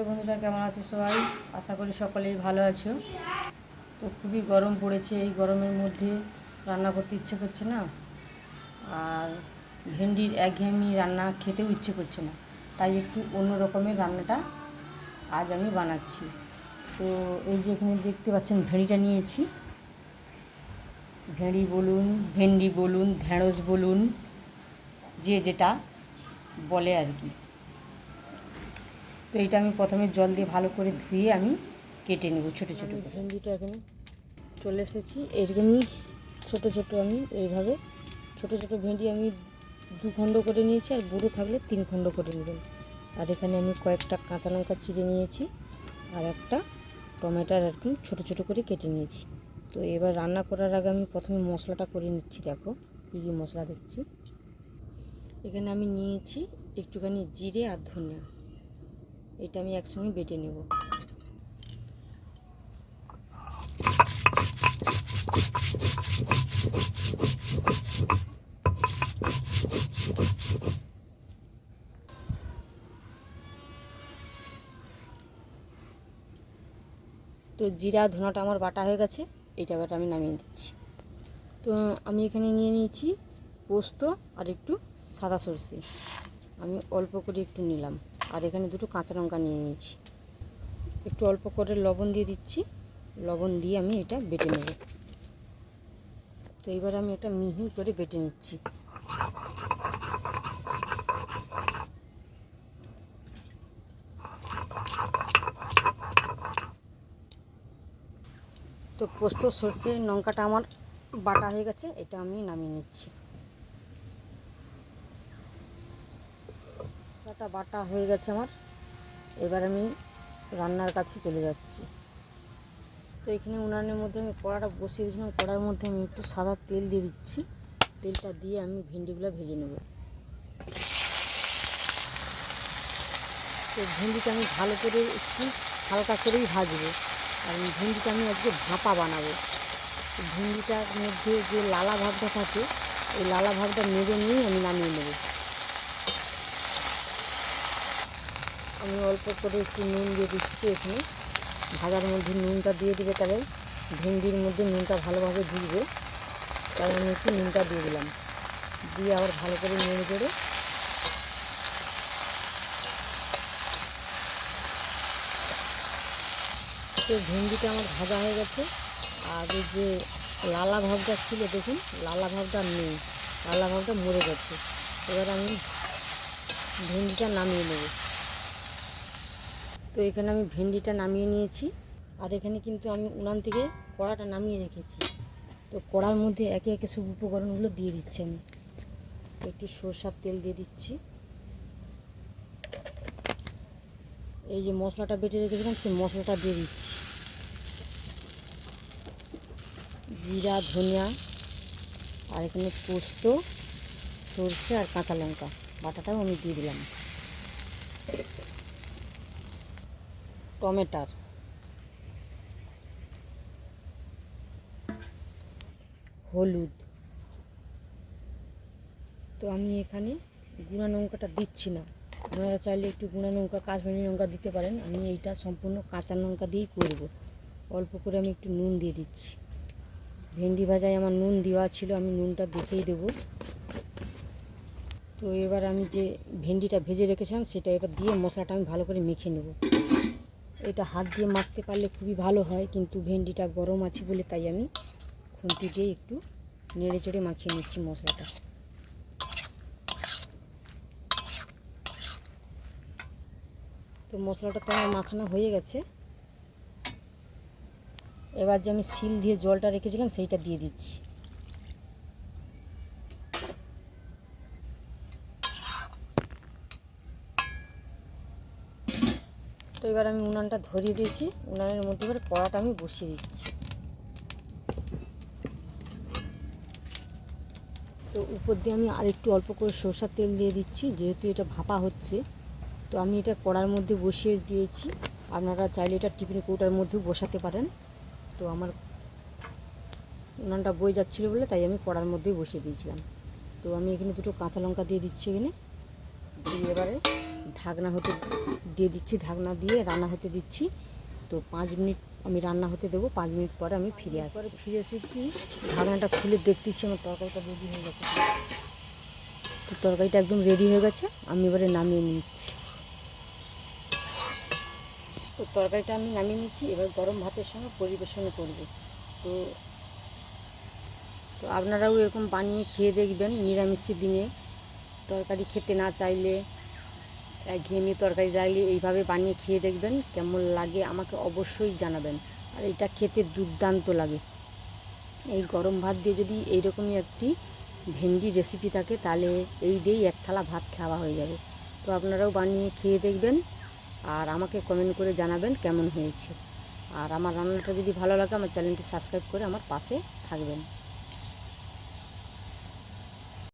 বন্ধুরা, কেমন আছো সবাই? আশা করি সকলেই ভালো আছো। তো খুবই গরম পড়েছে, এই গরমের মধ্যে রান্না করতে ইচ্ছে করছে না, আর ভেন্ডির একঘেয়েমি রান্না খেতেও ইচ্ছে করছে না, তাই একটু অন্য রকমের রান্নাটা আজ আমি বানাচ্ছি। তো এই যে এখানে দেখতে পাচ্ছেন ভেন্ডিটা নিয়েছি। ভেন্ডি বলুন, ঢেঁড়স বলুন, যে যেটা বলে আর কি। তো এইটা আমি প্রথমে জল দিয়ে ভালো করে ধুয়ে আমি কেটে নেব ছোটো ছোটো। ভেন্ডিটা এখানে চলে এসেছি, এরকমই ছোটো ছোটো আমি এইভাবে ছোটো ছোটো ভেন্ডি আমি 2 খণ্ড করে নিয়েছি, আর বড়ো থাকলে 3 খণ্ড করে নেবেন। আর এখানে আমি কয়েকটা কাঁচা লঙ্কা চিড়ে নিয়েছি, আর একটা টমেটো এরকম ছোটো ছোটো করে কেটে নিয়েছি। তো এবার রান্না করার আগে আমি প্রথমে মশলাটা করে নিচ্ছি। দেখো কী কী মশলা দিচ্ছি। এখানে আমি নিয়েছি একটুখানি জিরে আর ধনিয়া, এটা আমি একসঙ্গে বেটে নেব। তো জিরা ধনাটা আমার বাটা হয়ে গেছে, এইটা এবার আমি নামিয়ে দিচ্ছি। তো আমি এখানে নিয়ে নিয়েছি পোস্ত আর একটু সাদা সরষে, আমি অল্প করে একটু নিলাম। আর এখানে 2টো কাঁচা লঙ্কা নিয়ে নিয়েছি, একটু অল্প করে লবণ দিয়ে দিচ্ছি। লবণ দিয়ে আমি এটা বেটে নেব। তো এবার আমি এটা মিহি করে বেটে নিচ্ছি। তো পোস্ত সরষে লঙ্কাটা আমার বাটা হয়ে গেছে, এটা আমি নামিয়ে নিচ্ছি। এটা বাটা হয়ে গেছে আমার, এবার আমি রান্নার কাছে চলে যাচ্ছি। তো এখানে উনানের মধ্যে আমি কড়াটা বসিয়ে দিয়েছিলাম, কড়ার মধ্যে আমি একটু সাদা তেল দিয়ে দিচ্ছি। তেলটা দিয়ে আমি ভেন্ডিগুলো ভেজে নেব। তো ভেন্ডিটা আমি ভালো করে একটু হালকা করেই ভাজবো, আর ভেন্ডিটা আমি আজকে ভাপা বানাবো। ভেন্ডিটার মধ্যে যে লালা ভাবটা থাকে, ওই লালা ভাবটা নেড়ে নিয়ে আমি নামিয়ে নেব। আমি অল্প করে একটু নুন দিয়ে দিচ্ছি এখানে। ভাজার মধ্যে নুনটা দিয়ে দেবে, তাহলে ভেন্ডির মধ্যে নুনটা ভালোভাবে ঢুকবে, তাই আমি একটু নুনটা দিয়ে দিলাম। দিয়ে আবার ভালো করে নেড়ে চেড়ে তো ভেন্ডিটা আমার ভাজা হয়ে গেছে। আর এই যে লালা ভাবটা ছিল, দেখুন লালা ভাবটা নেই, লালা ভাবটা মরে গেছে। এবার আমি ভেন্ডিটা নামিয়ে নেব। তো এখানে আমি ভেন্ডিটা নামিয়ে নিয়েছি, আর এখানে কিন্তু আমি উনান থেকে কড়াটা নামিয়ে রেখেছি। তো কড়ার মধ্যে একে একে সব উপকরণগুলো দিয়ে দিচ্ছি আমি। একটু সরষের তেল দিয়ে দিচ্ছি। এই যে মশলাটা বেটে রেখেছিলাম, সেই মশলাটা দিয়ে দিচ্ছি। জিরা ধনিয়া, আর এখানে পোস্ত সরষে আর কাঁচা লঙ্কা বাটাটাও আমি দিয়ে দিলাম। টমেটোর হলুদ। তো আমি এখানে গুঁড়া লঙ্কাটা দিচ্ছি না, আপনারা চাইলে একটু গুঁড়া লঙ্কা কাশ্মীরি লঙ্কা দিতে পারেন। আমি এইটা সম্পূর্ণ কাঁচা লঙ্কা দিয়েই করব। অল্প করে আমি একটু নুন দিয়ে দিচ্ছি। ভেন্ডি ভাজায় আমার নুন দেওয়া ছিল, আমি নুনটা দেখেই দেবো। তো এবার আমি যে ভেন্ডিটা ভেজে রেখেছিলাম, সেটা এবার দিয়ে মশলাটা আমি ভালো করে মেখে নেব। এটা হাত দিয়ে মাখতে পারলে খুবই ভালো হয়, কিন্তু ভেন্ডিটা গরম আছে বলে তাই আমি খুন্তি দিয়ে একটু নেড়ে চেড়ে মাখিয়ে নিচ্ছি মশলাটা। তো মশলাটা তো আমার মাখানো হয়ে গেছে। এবার যে আমি শিল দিয়ে জলটা রেখেছিলাম, সেইটা দিয়ে দিচ্ছি। তো এবার আমি উনানটা ধরিয়ে দিয়েছি, উনানের মধ্যে এবার কড়াটা আমি বসিয়ে দিচ্ছি। তো উপর দিয়ে আমি আর একটু অল্প করে সরষের তেল দিয়ে দিচ্ছি, যেহেতু এটা ভাপা হচ্ছে। তো আমি এটা কড়ার মধ্যে বসিয়ে দিয়েছি, আপনারা চাইলে এটা টিফিন কৌটার মধ্যেও বসাতে পারেন। তো আমার উনানটা বয়ে যাচ্ছিলো বলে তাই আমি কড়ার মধ্যেই বসিয়ে দিয়েছিলাম। তো আমি এখানে 2টো কাঁচা লঙ্কা দিয়ে দিচ্ছি এখানে, দিয়ে এবারে ঢাকনা হতে দিয়ে দিচ্ছি, ঢাকনা দিয়ে রান্না হতে দিচ্ছি। তো 5 মিনিট আমি রান্না হতে দেবো, 5 মিনিট পরে আমি ফিরে এসেছি। ঢাকনাটা খুলে দেখতেছি আমার তরকারিটা রেডি হয়ে গেছে। তো তরকারিটা একদম রেডি হয়ে গেছে, আমি এবারে নামিয়ে নিচ্ছি। তো তরকারিটা আমি নামিয়ে নিচ্ছি, এবার গরম ভাতের সঙ্গে পরিবেশন করব। তো তো আপনারাও এরকম বানিয়ে খেয়ে দেখবেন। নিরামিষের দিনে তরকারি খেতে না চাইলে, ঘেমে তরকারি লাগলে এইভাবে বানিয়ে খেয়ে দেখবেন, কেমন লাগে আমাকে অবশ্যই জানাবেন। আর এটা খেতে দুর্দান্ত লাগে। এই গরম ভাত দিয়ে যদি এইরকমই একটি ভেন্ডি রেসিপি থাকে, তাহলে এই দিয়েই এক থালা ভাত খাওয়া হয়ে যাবে। তো আপনারাও বানিয়ে খেয়ে দেখবেন আর আমাকে কমেন্ট করে জানাবেন কেমন হয়েছে। আর আমার রান্নাটা যদি ভালো লাগে, আমার চ্যানেলটি সাবস্ক্রাইব করে আমার পাশে থাকবেন।